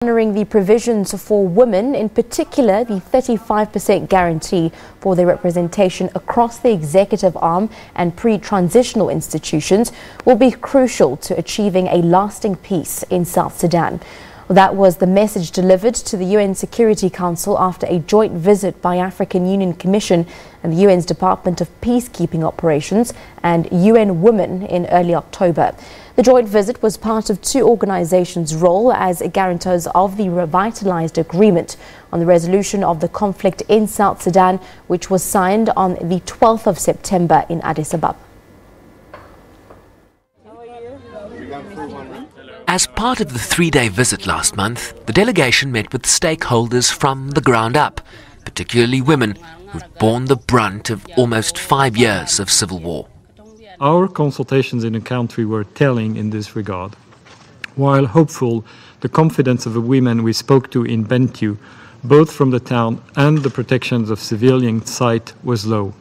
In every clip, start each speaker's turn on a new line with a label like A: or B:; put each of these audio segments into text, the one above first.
A: Honouring the provisions for women, in particular the 35% guarantee for their representation across the executive arm and pre-transitional institutions, will be crucial to achieving a lasting peace in South Sudan. That was the message delivered to the UN Security Council after a joint visit by African Union Commission and the UN's Department of Peacekeeping Operations and UNWOMEN in early October. The joint visit was part of two organizations' role as guarantors of the Revitalized Agreement on the resolution of the conflict in South Sudan, which was signed on the 12th of September in Addis Ababa.
B: As part of the three-day visit last month, the delegation met with stakeholders from the ground up, particularly women who've borne the brunt of almost 5 years of civil war.
C: Our consultations in the country were telling in this regard. While hopeful, the confidence of the women we spoke to in Bentiu, both from the town and the protections of civilian site, was low.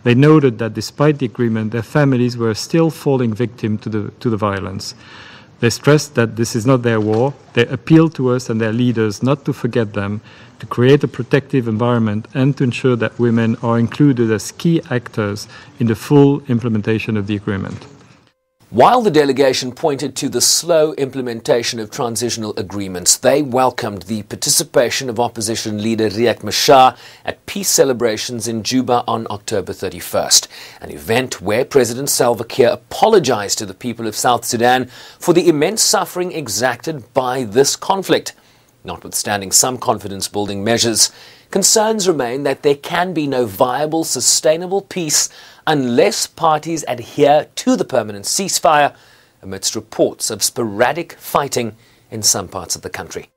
C: They noted that despite the agreement, their families were still falling victim to the violence. They stressed that this is not their war. They appealed to us and their leaders not to forget them, to create a protective environment and to ensure that women are included as key actors in the full implementation of the agreement.
B: While the delegation pointed to the slow implementation of transitional agreements, they welcomed the participation of opposition leader Riek Machar at peace celebrations in Juba on October 31st, an event where President Salva Kiir apologized to the people of South Sudan for the immense suffering exacted by this conflict. Notwithstanding some confidence-building measures, concerns remain that there can be no viable, sustainable peace unless parties adhere to the permanent ceasefire amidst reports of sporadic fighting in some parts of the country.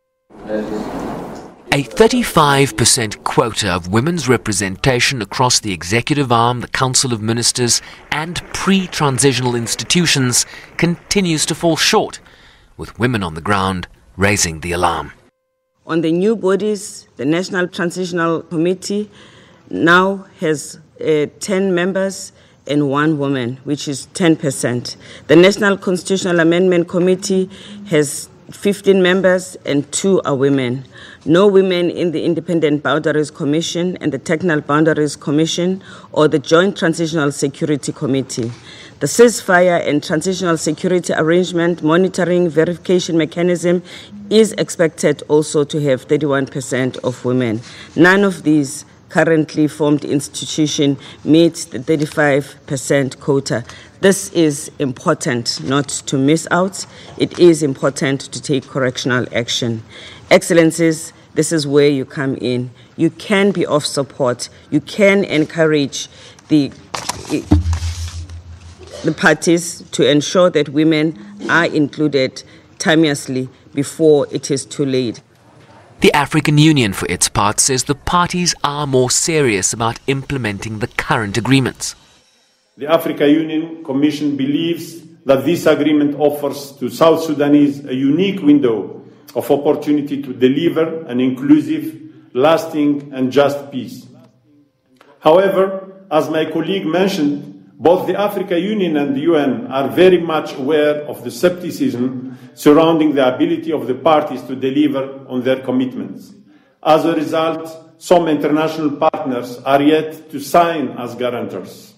B: A 35% quota of women's representation across the executive arm, the Council of Ministers and pre-transitional institutions continues to fall short, with women on the ground raising the alarm.
D: On the new bodies, the National Transitional Committee now has 10 members and 1 woman, which is 10%. The National Constitutional Amendment Committee has 15 members and 2 are women. No women in the Independent Boundaries Commission and the Technical Boundaries Commission or the Joint Transitional Security Committee. The ceasefire and transitional security arrangement monitoring verification mechanism is expected also to have 31% of women. None of these currently formed institutions meets the 35% quota. This is important not to miss out. It is important to take correctional action. Excellencies, this is where you come in. You can be of support. You can encourage the parties to ensure that women are included timeously before it is too late.
B: The African Union, for its part, says the parties are more serious about implementing the current agreements.
E: The African Union Commission believes that this agreement offers to South Sudanese a unique window of opportunity to deliver an inclusive, lasting and just peace. However, as my colleague mentioned, both the African Union and the UN are very much aware of the skepticism surrounding the ability of the parties to deliver on their commitments. As a result, some international partners are yet to sign as guarantors.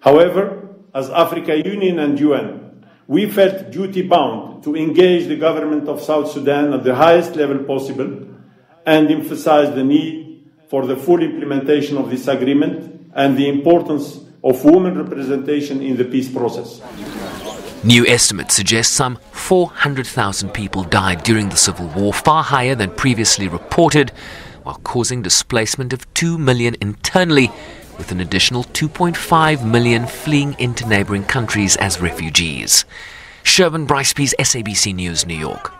E: However, as African Union and UN, we felt duty-bound to engage the government of South Sudan at the highest level possible and emphasize the need for the full implementation of this agreement and the importance of women representation in the peace process.
B: New estimates suggest some 400,000 people died during the civil war, far higher than previously reported, while causing displacement of 2 million internally, with an additional 2.5 million fleeing into neighboring countries as refugees. Sherwin Bryce-Pease, SABC News, New York.